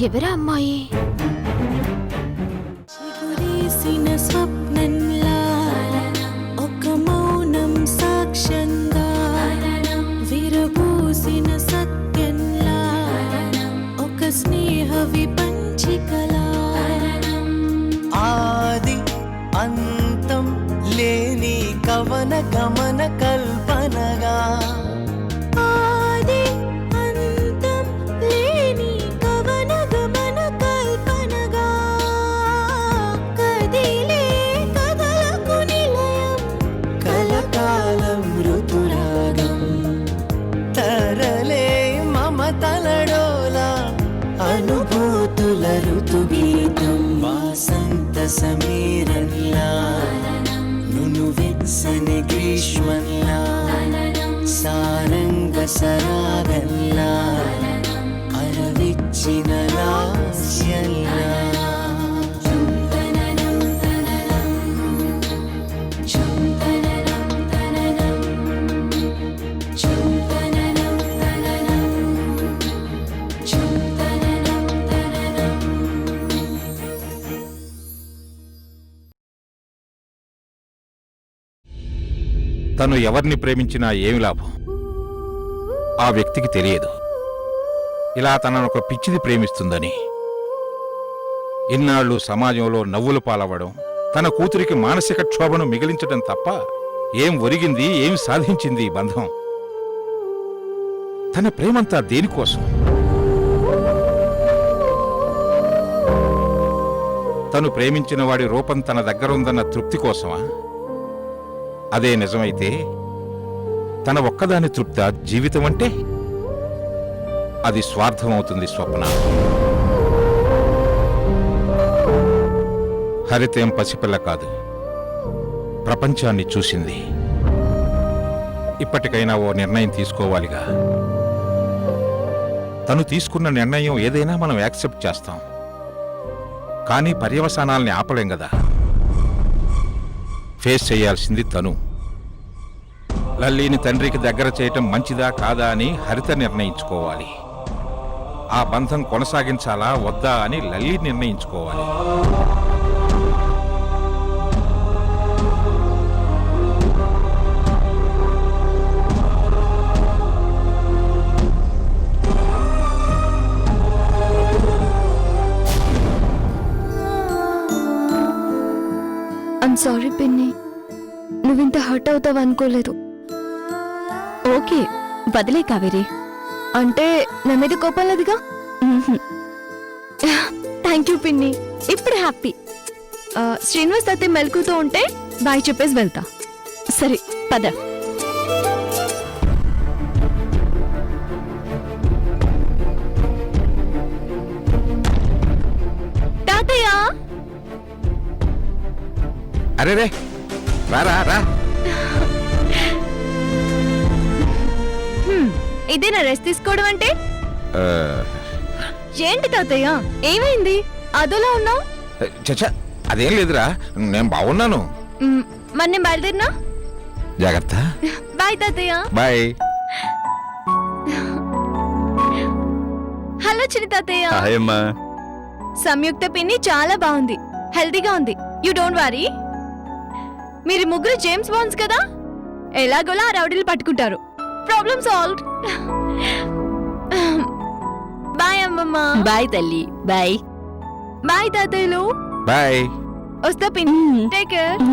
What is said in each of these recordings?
ఎవరా అమ్మాయి? స్వప్నంలా ఒక మౌనం సాక్ష్యంగా విరబూసిన సత్యంలా ఒక స్నేహ విపంచికలా ఆది అంతం లేని కవన గమన కల్పనగా అనుభూతుల ఋతుగీతం వాసంత సమీరంలా నును వెచ్చని గ్రీష్మంలా సారంగ సరాగంలా అరవిచ్చిన లాస్యంలా తను ఎవరిని ప్రేమించినా ఏమి లాభం? ఆ వ్యక్తికి తెలియదు ఇలా తనను ఒక పిచ్చిది ప్రేమిస్తుందని. ఇన్నాళ్లు సమాజంలో నవ్వులు పాలవడం, తన కూతురికి మానసిక క్షోభను మిగిలించడం తప్ప ఏం ఒరిగింది, ఏం సాధించింది ఈ బంధం? తన ప్రేమంతా దేనికోసం? తను ప్రేమించిన వాడి రూపం తన దగ్గరుందన్న తృప్తి కోసమా? అదే నిజమైతే తన ఒక్కదాని తృప్త జీవితం అంటే? అది స్వార్థమవుతుంది స్వప్న. హరితేం పసిపిల్ల కాదు, ప్రపంచాన్ని చూసింది. ఇప్పటికైనా ఓ నిర్ణయం తీసుకోవాలిగా. తను తీసుకున్న నిర్ణయం ఏదైనా మనం యాక్సెప్ట్ చేస్తాం, కానీ పర్యవసానాల్ని ఆపలేం కదా. ఫేస్ చేయాల్సింది తను. లల్లీని తండ్రికి దగ్గర చేయటం మంచిదా కాదా అని హరిత నిర్ణయించుకోవాలి. ఆ బంధం కొనసాగించాలా వద్దా అని లల్లీ నిర్ణయించుకోవాలి. ఐమ్ సారీ పిన్ని, నువ్వింత హర్ట్ అవుతావు అనుకోలేదు. ఓకే వదిలే కావేరి. అంటే నా మీద కోపం లేదుగా? థ్యాంక్ యూ పిన్ని, ఇప్పుడు హ్యాపీ. శ్రీనివాస్ తాతయ్య మెలకుతో ఉంటే బాయ్ చెప్పేసి వెళ్తా. సరే పద. తాతయ్య అరే రే, రారా రా. ఇదేనా రెస్ట్ తీసుకోవడం అంటే? ఏంటి తాతయ్య ఏమైంది? అదోలా ఉన్నావు. చచ్చా, అదేం లేదురా, నేను బాగున్నాను. మరి నేను బయలుదేరినా? జాగ్రత్త. బాయ్ తాతయ్య. బాయ్. హలో చిన్ని తాతయ్య. సంయుక్త పిన్ని చాలా బాగుంది, హెల్తీగా ఉంది. You don't worry. మీరు ముగ్గురు జేమ్స్ బాండ్స్ కదా, ఎలాగోలా ఆ రౌడీలు పట్టుకుంటారు. Problem solved. బాయ్ అమ్మమ్మ. బాయ్ తల్లి. బాయ్. బాయ్ తాతయ్యలు. బాయ్. వస్తా పిన్ని. Take care.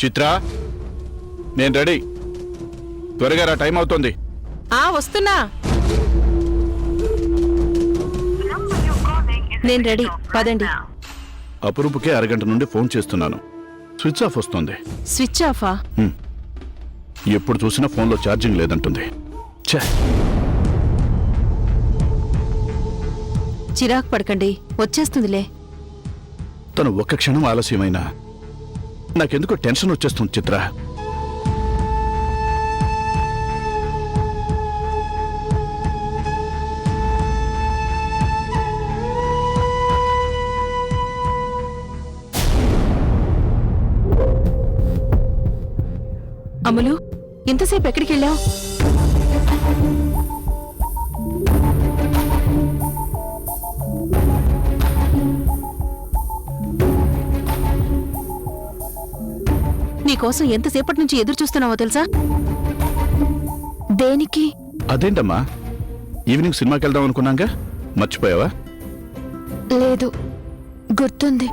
చిత్ర, నేను రెడీ. త్వరగా రా, టైం అవుతుంది. వస్తున్నా. నేను రెడీ, పదండి. అపురూపుకే అరగంట నుండి ఫోన్ చేస్తున్నాను, స్విచ్ ఆఫ్ వస్తుంది. స్విచ్ ఆఫా? ఎప్పుడు చూసినా ఫోన్లో ఛార్జింగ్ లేదంటుంది. ఛే, చిరాకు పడకండి, వచ్చేస్తుందిలే. తను ఒక్క క్షణం ఆలస్యమైనా నాకెందుకో టెన్షన్ వచ్చేస్తుంది చిత్ర. అమలు, ఇంతసేపు ఎక్కడికి వెళ్ళావు? నీకోసం ఎంతసేపటి నుంచి ఎదురు చూస్తున్నావో తెలుసా? దేనికి? అదేంటమ్మా, ఈవినింగ్ సినిమాకి వెళ్దాం అనుకున్నాగా, మర్చిపోయావా? లేదు, గుర్తుంది.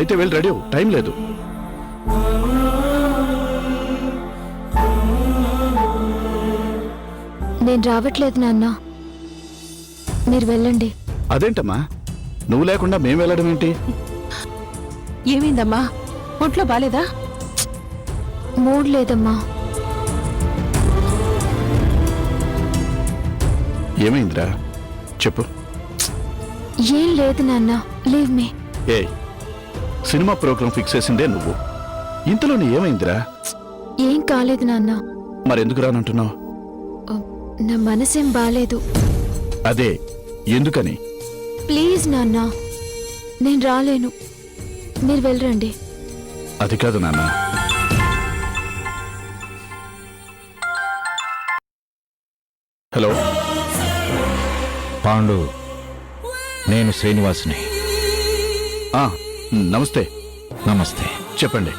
అయితే వెళ్ళి రెడీ అవ్వు, టైం లేదు. నేను రావట్లేదు నాన్న, మీరు వెళ్ళండి. అదేంటమ్మా, నువ్వు లేకుండా మేం వెళ్ళడం ఏంటి? ఏమైందమ్మా, ఒంట్లో బాలేదా? మూడ్ లేదమ్మా. ఏమైందిరా, చెప్పు. ఏం లేదు నాన్న, లీవ్ మీ. ఏ, సినిమా ప్రోగ్రాం ఫిక్స్ చేసిందే నువ్వు, ఇంతలో నీ ఏమైందిరా? ఏం కాలేదు నాన్న, మరెందుకు రానంటున్నావు? నా మనసేం బాలేదు. అదే, ఎందుకని? ప్లీజ్ నాన్న, నేను రాలేను, మీరు వెళ్ళరండి. అది కాదు నాన్న. హలో పాండు, నేను శ్రీనివాస్ని. ఆ, నమస్తే. నమస్తే. చెప్పండి.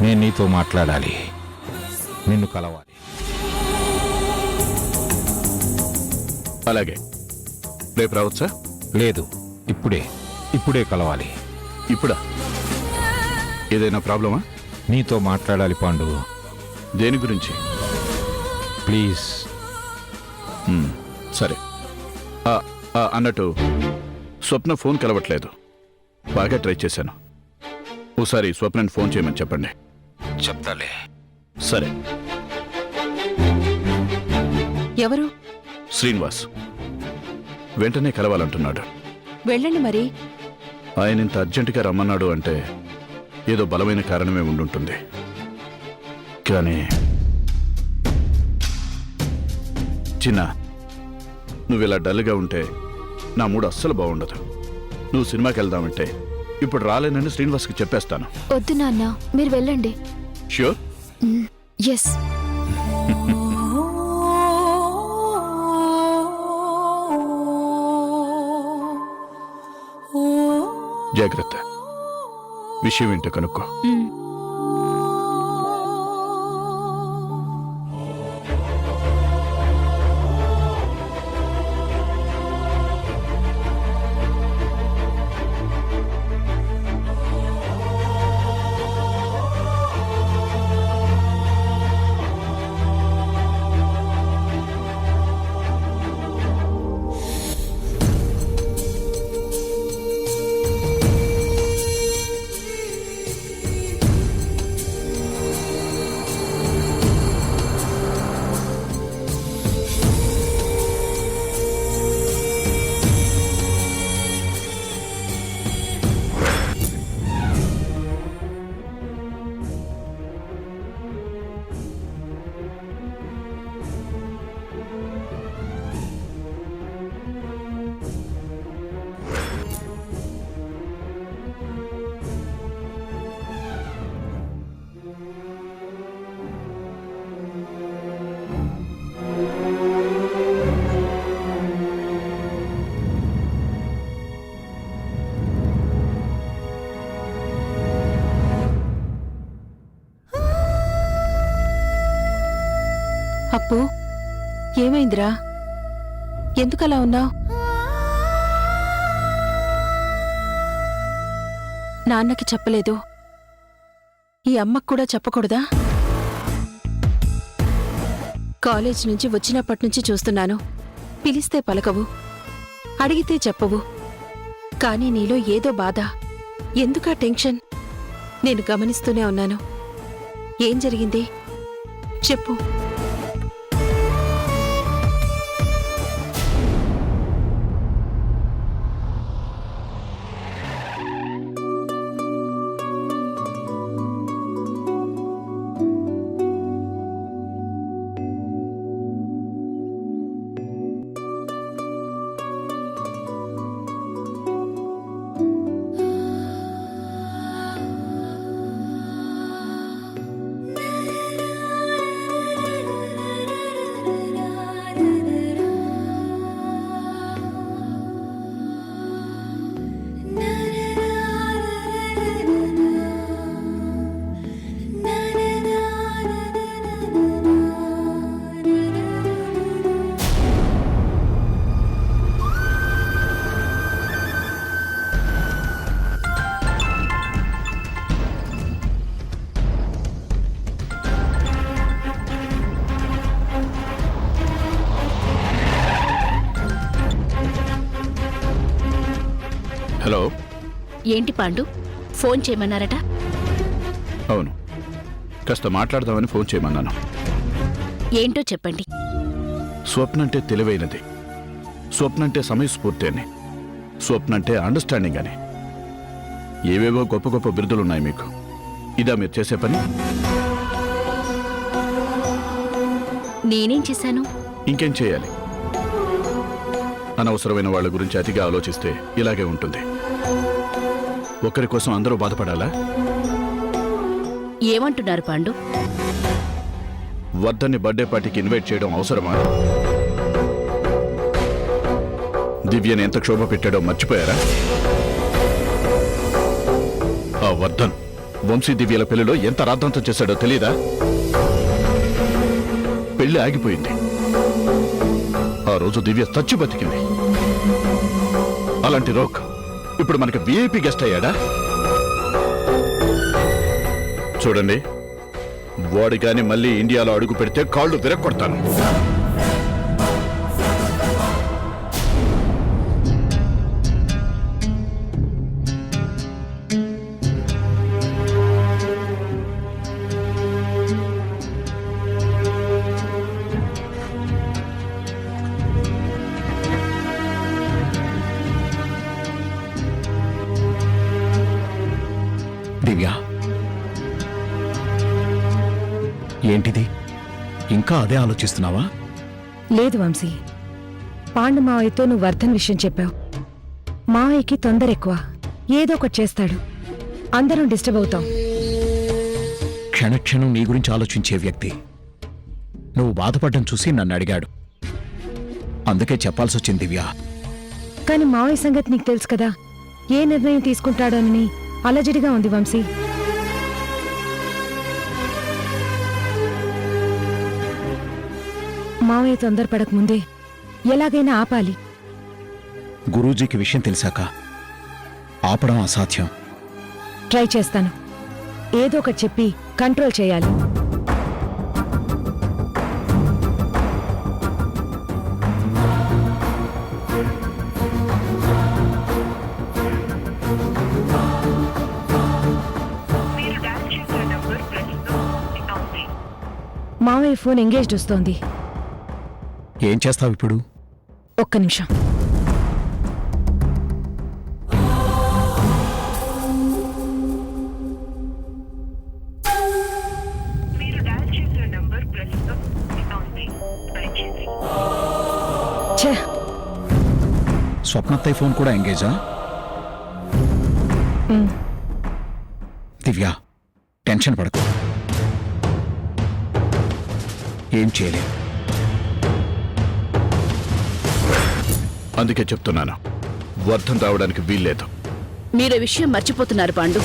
నేను నీతో మాట్లాడాలి, నిన్ను కలవాలి. అలాగే, రేపు రావచ్చా? లేదు, ఇప్పుడే కలవాలి. ఇప్పుడా? ఏదైనా ప్రాబ్లమా? నీతో మాట్లాడాలి పాండు, దేని గురించి? ప్లీజ్. సరే. అన్నట్టు స్వప్న ఫోన్ కలవట్లేదు, బాగా ట్రై చేశాను. ఓసారి స్వప్నని ఫోన్ చేయమని చెప్పండి. చెప్తాలే. సరే. ఎవరు? శ్రీనివాస్ వెంటనే కలవాలంటున్నాడు. వెళ్ళండి మరి. ఆయన ఇంత అర్జెంటుగా రమ్మన్నాడు అంటే ఏదో బలమైన కారణమే ఉండుంటుంది. కానీ చిన్న, నువ్వు ఇలా డల్గా ఉంటే నా మూడు అస్సలు బాగుండదు. నువ్వు సినిమాకి వెళ్దామంటే ఇప్పుడు రాలేనని శ్రీనివాస్కి చెప్పేస్తాను. వద్దు నాన్న, మీరు వెళ్ళండి. ష్యూర్? ఎస్. జాగ్రత్త, విషయం ఏంటో కనుక్కో. అప్పు, ఏమైందిరా? ఎందుకలా ఉన్నావు? నాన్నకి చెప్పలేదు, ఈ అమ్మకు కూడా చెప్పకూడదా? కాలేజ్ నుంచి వచ్చినప్పటి నుంచి చూస్తున్నాను. పిలిస్తే పలకవు, అడిగితే చెప్పవు. కానీ నీలో ఏదో బాధ. ఎందుకా టెన్షన్? నేను గమనిస్తూనే ఉన్నాను. ఏం జరిగింది చెప్పు. హలో. ఏంటి పాండు, ఫోన్ చేయమన్నారట? అవును, కాస్త మాట్లాడదామని ఫోన్ చేయమన్నాను. ఏంటో చెప్పండి. స్వప్న అంటే తెలివైనది, స్వప్న అంటే సమయస్ఫూర్తి అని, స్వప్న అంటే అండర్స్టాండింగ్ అని. ఏవేవో గొప్ప గొప్ప బిరుదులున్నాయి మీకు. ఇదా మీరు చేసే పని? నేనేం చేశాను? ఇంకేం చేయాలి? అనవసరమైన వాళ్ళ గురించి అతిగా ఆలోచిస్తే ఇలాగే ఉంటుంది. ఒకరి కోసం అందరూ బాధపడాలా? ఏమంటున్నారు పాండు? వర్ధన్ని బర్త్డే పార్టీకి ఇన్వైట్ చేయడం అవసరమా? దివ్యని ఎంత క్షోభ పెట్టాడో మర్చిపోయారా? ఆ వర్ధన్ వంశీ దివ్యల పెళ్లిలో ఎంత రాద్ధాంతం చేశాడో తెలీదా? పెళ్లి ఆగిపోయింది. ఆ రోజు దివ్య చచ్చి బతికింది. అలాంటి రోక్ ఇప్పుడు మనకి విఐపి గెస్ట్ అయ్యాడా? చూడండి, వాడు గాని మళ్ళీ ఇండియాలో అడుగు పెడితే కాళ్ళు విరక్కొడతాను. దివ్య, ఏంటిది? ఇంకా అదే ఆలోచిస్తున్నావా? లేదు వంశీ, పాండు మావయ్యతో నువ్వు వర్ధన్ విషయం చెప్పావు. మావయ్యకి తొందర ఎక్కువ, ఏదో ఒకటి చేస్తాడు. అందరం డిస్టర్బ్ అవుతాం. క్షణక్షణం నీ గురించి ఆలోచించే వ్యక్తి నువ్వు బాధపడడం చూసి నన్ను అడిగాడు. అందుకే చెప్పాల్సి వచ్చింది దివ్య. కానీ మావయ్య సంగతి నీకు తెలుసు కదా, ఏ నిర్ణయం తీసుకుంటాడోనని అలజడిగా ఉంది వంశీ. మావయ్య తొందరపడక ముందే ఎలాగైనా ఆపాలి. గురూజీకి విషయం తెలిసాక ఆపడం అసాధ్యం. ట్రై చేస్తాను. ఏదో ఒకటి చెప్పి కంట్రోల్ చేయాలి. మావయ్య ఫోన్ ఎంగేజ్డ్ వస్తోంది. ఏం చేస్తావు ఇప్పుడు? ఒక్క నిమిషం. ఛే, స్వప్నత్తయ్య ఫోన్ కూడా ఎంగేజా? దివ్య, టెన్షన్ పడకు. ఏం చేయలే. అందుకే చెప్తున్నాను, వర్ధన్ రావడానికి వీల్లేదు. మీరు విషయం మర్చిపోతున్నారు పాండు.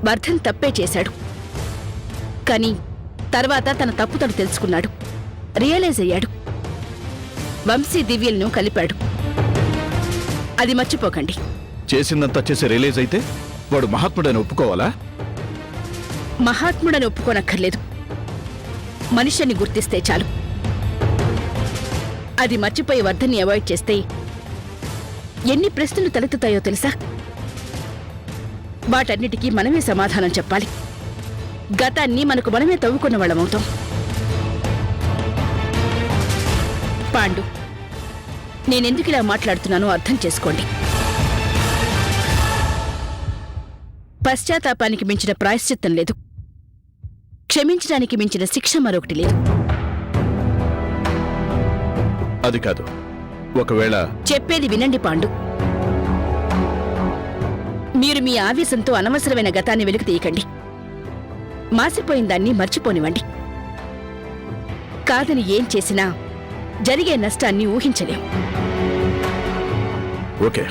వర్ధన్ తప్పే చేశాడు, కానీ తర్వాత తన తప్పు తను తెలుసుకున్నాడు, రియలైజ్ అయ్యాడు. వంశీ దివ్యలను కలిపాడు. అది మర్చిపోకండి. చేసిందంతా చేసి రిలీజ్ అయితే వాడు మహాత్ముడని ఒప్పుకోవాలా? మహాత్ముడని ఒప్పుకోనక్కర్లేదు, మనిషిని గుర్తిస్తే చాలు. అది మర్చిపోయి వర్ధన్ని అవాయిడ్ చేస్తే ఎన్ని ప్రశ్నలు తలెత్తుతాయో తెలుసా? వాటన్నిటికీ మనమే సమాధానం చెప్పాలి. గతాన్ని మనకు మనమే తవ్వుకున్న వాళ్ళమవుతాం. పాండు, నేనెందుకు ఇలా మాట్లాడుతున్నానో అర్థం చేసుకోండి. పశ్చాత్తాపానికి మించిన ప్రాయశ్చిత్తం లేదు. క్షమించడానికి మించిన శిక్ష మరొకటి లేదు. అది కాదు, ఒకవేళ చెప్పేది వినండి పాండు. మీరు మీ ఆవేశంతో అనవసరమైన గతాన్ని వెలుగు తీయకండి. మాసిపోయిన దాన్ని మర్చిపోనివ్వండి. కాదని ఏం చేసినా జరిగే నష్టాన్ని ఊహించలేం. ఓకే,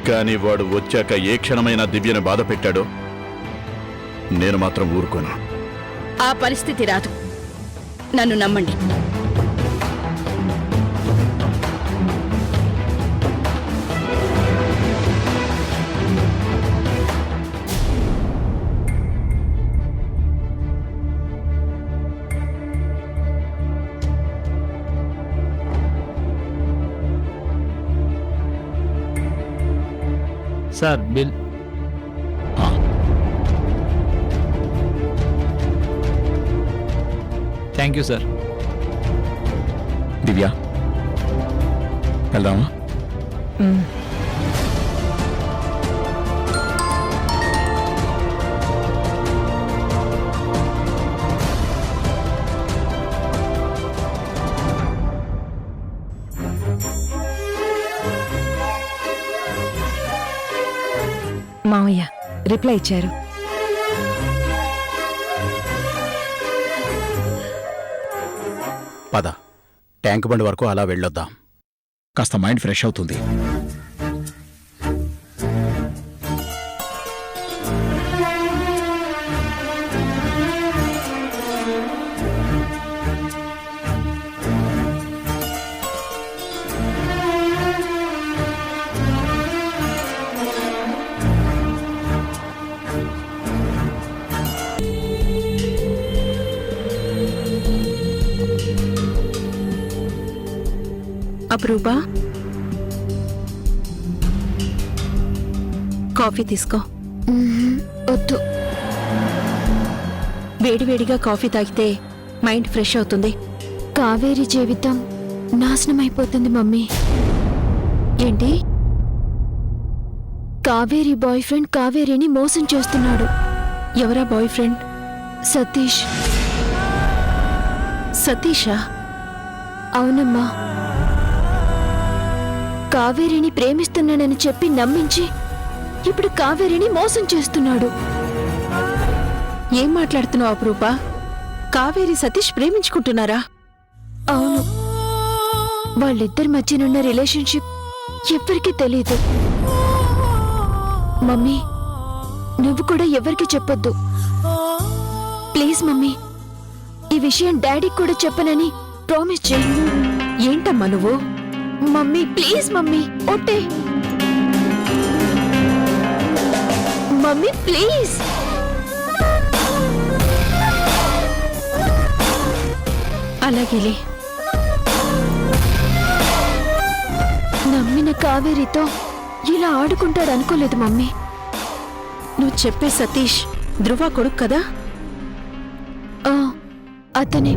కానీ వాడు వచ్చాక ఏ క్షణమైనా దివ్యను బాధ పెట్టాడో నేను మాత్రం ఊరుకోను. ఆ పరిస్థితి రాదు. నన్ను నమ్మండి. Sir bill. Thank you sir. Divya, వెళ్దామా? మావయ్య రిప్లై ఇచ్చారు. పద, ట్యాంక్ బండ్ వరకు అలా వెళ్ళొద్దాం. కాస్త మైండ్ ఫ్రెష్ అవుతుంది. అప్రూపా, కాఫీ తీసుకో. వద్దు. వేడివేడిగా కాఫీ తాగితే మైండ్ ఫ్రెష్ అవుతుంది. కావేరి జీవితం నాశనమైపోతుంది మమ్మీ. ఏంటి? కావేరి బాయ్ ఫ్రెండ్ కావేరిని మోసం చేస్తున్నాడు. ఎవరా బాయ్ ఫ్రెండ్? సతీష్. సతీషా? అవునమ్మా. కావేరిని ప్రేమిస్తున్నానని చెప్పి నమ్మించి ఇప్పుడు కావేరిని మోసం చేస్తున్నాడు. ఏం మాట్లాడుతున్నావు అప్రూపా? కావేరి సతీష్ ప్రేమించుకుంటున్నారా? అవును. వాళ్ళిద్దరి మధ్యనున్న రిలేషన్షిప్ ఎవ్వరికీ తెలీదు. మమ్మీ, నువ్వు కూడా ఎవరికి చెప్పొద్దు ప్లీజ్ మమ్మీ. ఈ విషయం డాడీకి కూడా చెప్పనని ప్రామిస్ చేయి. ఏంటమ్మా నువ్వు? మమ్మీ ప్లీజ్ మమ్మీ, ఒట్టే మమ్మీ ప్లీజ్. అలాగేలే. నమ్మిన కావేరితో ఇలా ఆడుకుంటాడు అనుకోలేదు మమ్మీ. నువ్వు చెప్పే సతీష్ ధ్రువ కొడుకు కదా? ఆ, అతనే.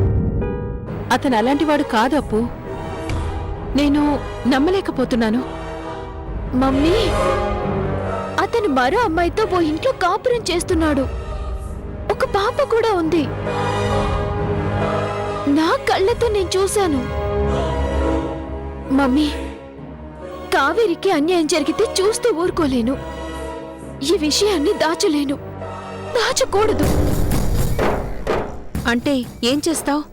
అతను అలాంటివాడు కాదు అప్పు. నేను నమ్మలేకపోతున్నాను. మమ్మీ, అతను మరో అమ్మాయితో ఓ ఇంట్లో కాపురం చేస్తున్నాడు. ఒక పాప కూడా ఉంది. నా కళ్ళతో నేను చూశాను. మమ్మీ, కావేరికి అన్యాయం జరిగితే చూస్తూ ఊరుకోలేను. ఈ విషయాన్ని దాచలేను, దాచకూడదు. అంటే ఏం చేస్తావు?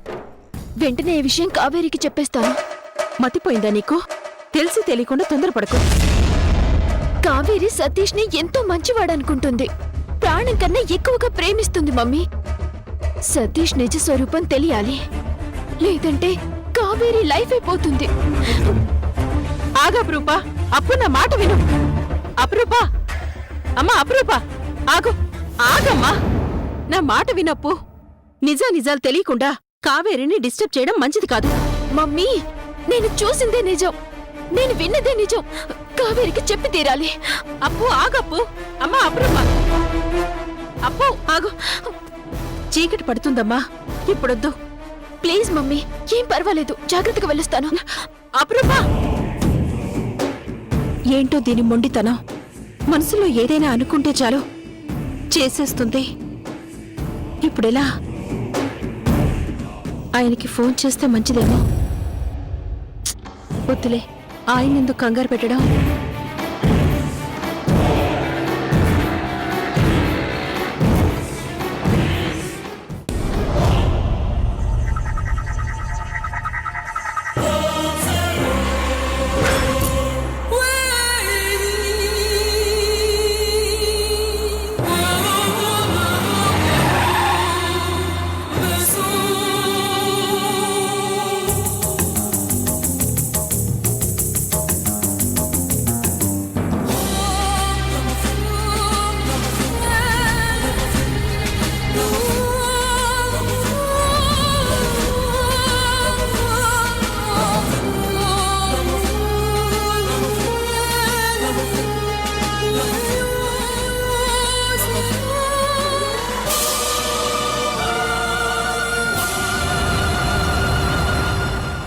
వెంటనే ఈ విషయం కావేరికి చెప్పేస్తాను. మతిపోయిందా నీకు? తెలిసి తెలియకుండా తొందరపడకు. కావేరి సతీష్ ని ఎంతో మంచివాడనుకుంటుంది. ప్రాణం కన్నా ఎక్కువగా ప్రేమిస్తుంది మమ్మీ. సతీష్ నిజ స్వరూపం తెలియాలి, లేదంటే కావేరి లైఫ్ అయిపోతుంది. ఆగా అప్రూపా, అప్పు నా మాట విను. అప్రూపా, అమ్మా అప్రూపా, ఆగు, ఆగమ్మా, నా మాట వినప్పు. నిజాలు తెలియకుండా కావేరిని డిస్టర్బ్ చేయడం మంచిది కాదు. మమ్మీ నేను చూసిందే నిజం, నేను విన్నదే నిజం. కావేరికి చెప్పి తీరాలి. అప్పు ఆగప్పు. అమ్మా అప్పుడమ్మా, అప్పు ఆగు. చీకటి పడుతుందమ్మా, ఇప్పుడొద్దు. ప్లీజ్ మమ్మీ, ఏం పర్వాలేదు, జాగ్రత్తగా వెళ్ళొస్తాను. అప్పుడమ్మా. ఏంటో దీని మొండితనం. మనసులో ఏదైనా అనుకుంటే చాలు చేసేస్తుంది. ఇప్పుడెలా? ఆయనకి ఫోన్ చేస్తే మంచిదేమో. వద్దులే, ఆయన ఎందుకు కంగారు పెట్టడం.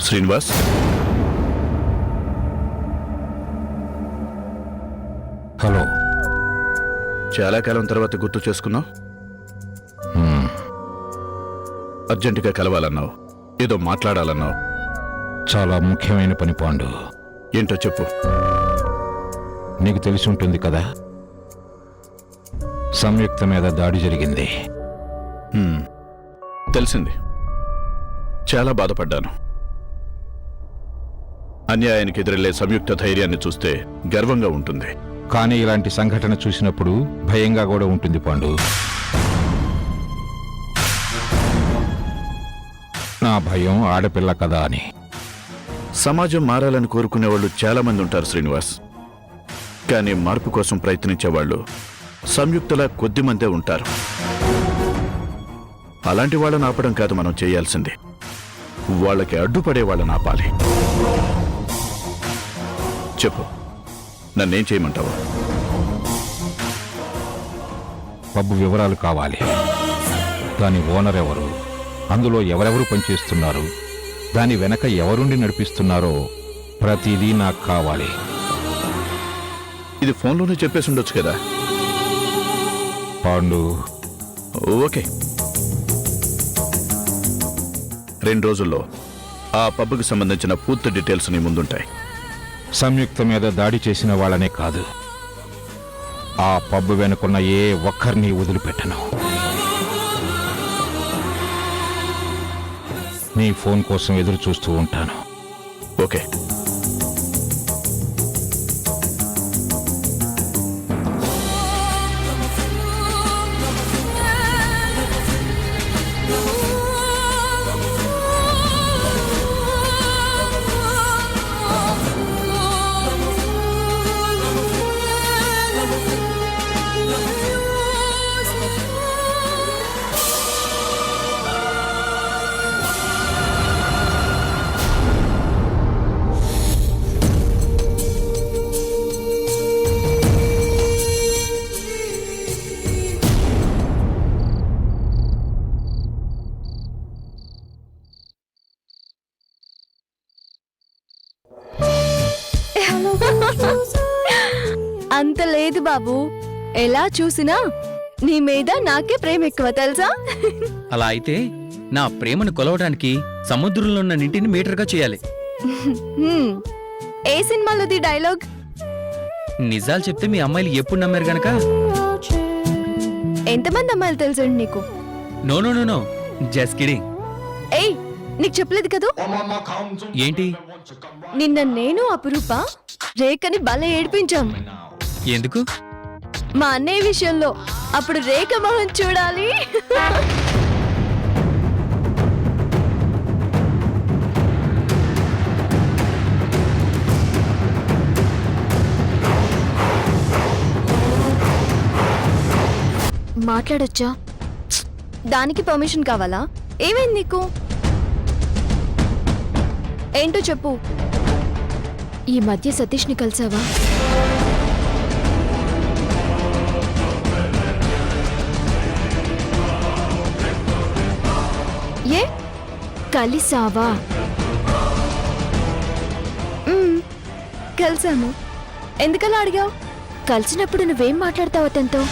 శ్రీనివాస్, హలో. చాలా కాలం తర్వాత గుర్తు చేసుకున్నావు. అర్జెంటుగా కలవాలన్నావు, ఏదో మాట్లాడాలన్నావు. చాలా ముఖ్యమైన పని పాండు. ఏంటో చెప్పు. నీకు తెలిసి ఉంటుంది కదా, సంయుక్త మీద దాడి జరిగింది. తెలిసింది. చాలా బాధపడ్డాను. అన్యాయానికి ఎదురెళ్లే సంయుక్త ధైర్యాన్ని చూస్తే గర్వంగా ఉంటుంది. కానీ ఇలాంటి సంఘటన చూసినప్పుడు భయంగా కూడా ఉంటుంది పాండు. నా భయం ఆడపిల్ల కదా అని. సమాజం మారాలని కోరుకునే వాళ్ళు చాలా మంది ఉంటారు శ్రీనివాస్. కానీ మార్పు కోసం ప్రయత్నించేవాళ్ళు సంయుక్తలా కొద్దిమందే ఉంటారు. అలాంటి వాళ్ళని ఆపడం కాదు మనం చేయాల్సింది, వాళ్ళకి అడ్డుపడే వాళ్ళని ఆపాలి. చెప్పు, నన్నేం చేయమంటావా? పబ్బు వివరాలు కావాలి. దాని ఓనర్ ఎవరు, అందులో ఎవరెవరు పనిచేస్తున్నారు, దాని వెనక ఎవరుండి నడిపిస్తున్నారో ప్రతిదీ నాకు కావాలి. ఇది ఫోన్లోనే చెప్పేసి ఉండొచ్చు కదా. పాండు, ఓకే. 2 రోజుల్లో ఆ పబ్కి సంబంధించిన పూర్తి డీటెయిల్స్ నీ ముందుంటాయి. సంయుక్త మీద దాడి చేసిన వాళ్ళనే కాదు, ఆ పబ్బు వెనుకున్న ఏ ఒక్కరిని వదిలిపెట్టను. నీ ఫోన్ కోసం ఎదురు చూస్తూ ఉంటాను. ఓకే. అంత లేదు బాబు, ఎలా చూసినా నీ మీద నాకే ప్రేమ ఎక్కువ తెలుసా. అలా అయితే నా ప్రేమను కొలవడానికి సముద్రంలో ఉన్న నీటిని మీటర్గా చేయాలి. ఏ సినిమాలోది డైలాగ్? నిజాలు చెప్తే మీ అమ్మాయిలు ఎప్పుడు నమ్మారు గనక. ఎంతమంది అమ్మాయిలు తెలుసండి నీకు? No no no no, just kidding. ఏయ్, నీకు చెప్పలేదు కదూ. ఏంటి? నిన్న నేను అపురూప రేఖని భలే ఏడిపించాం. ఎందుకు? మా అన్నయ్య విషయంలో. అప్పుడు రేఖ మొహం చూడాలి. మాట్లాడొచ్చా? దానికి పర్మిషన్ కావాలా? ఏమైంది నీకు? ఏంటో చెప్పు. ఈ మధ్య సతీష్ని కలిసావా? ఏ కలిసావా? కలిసాను. ఎందుకలా అడిగావు? కలిసినప్పుడు నువ్వేం మాట్లాడతావు అతనితో?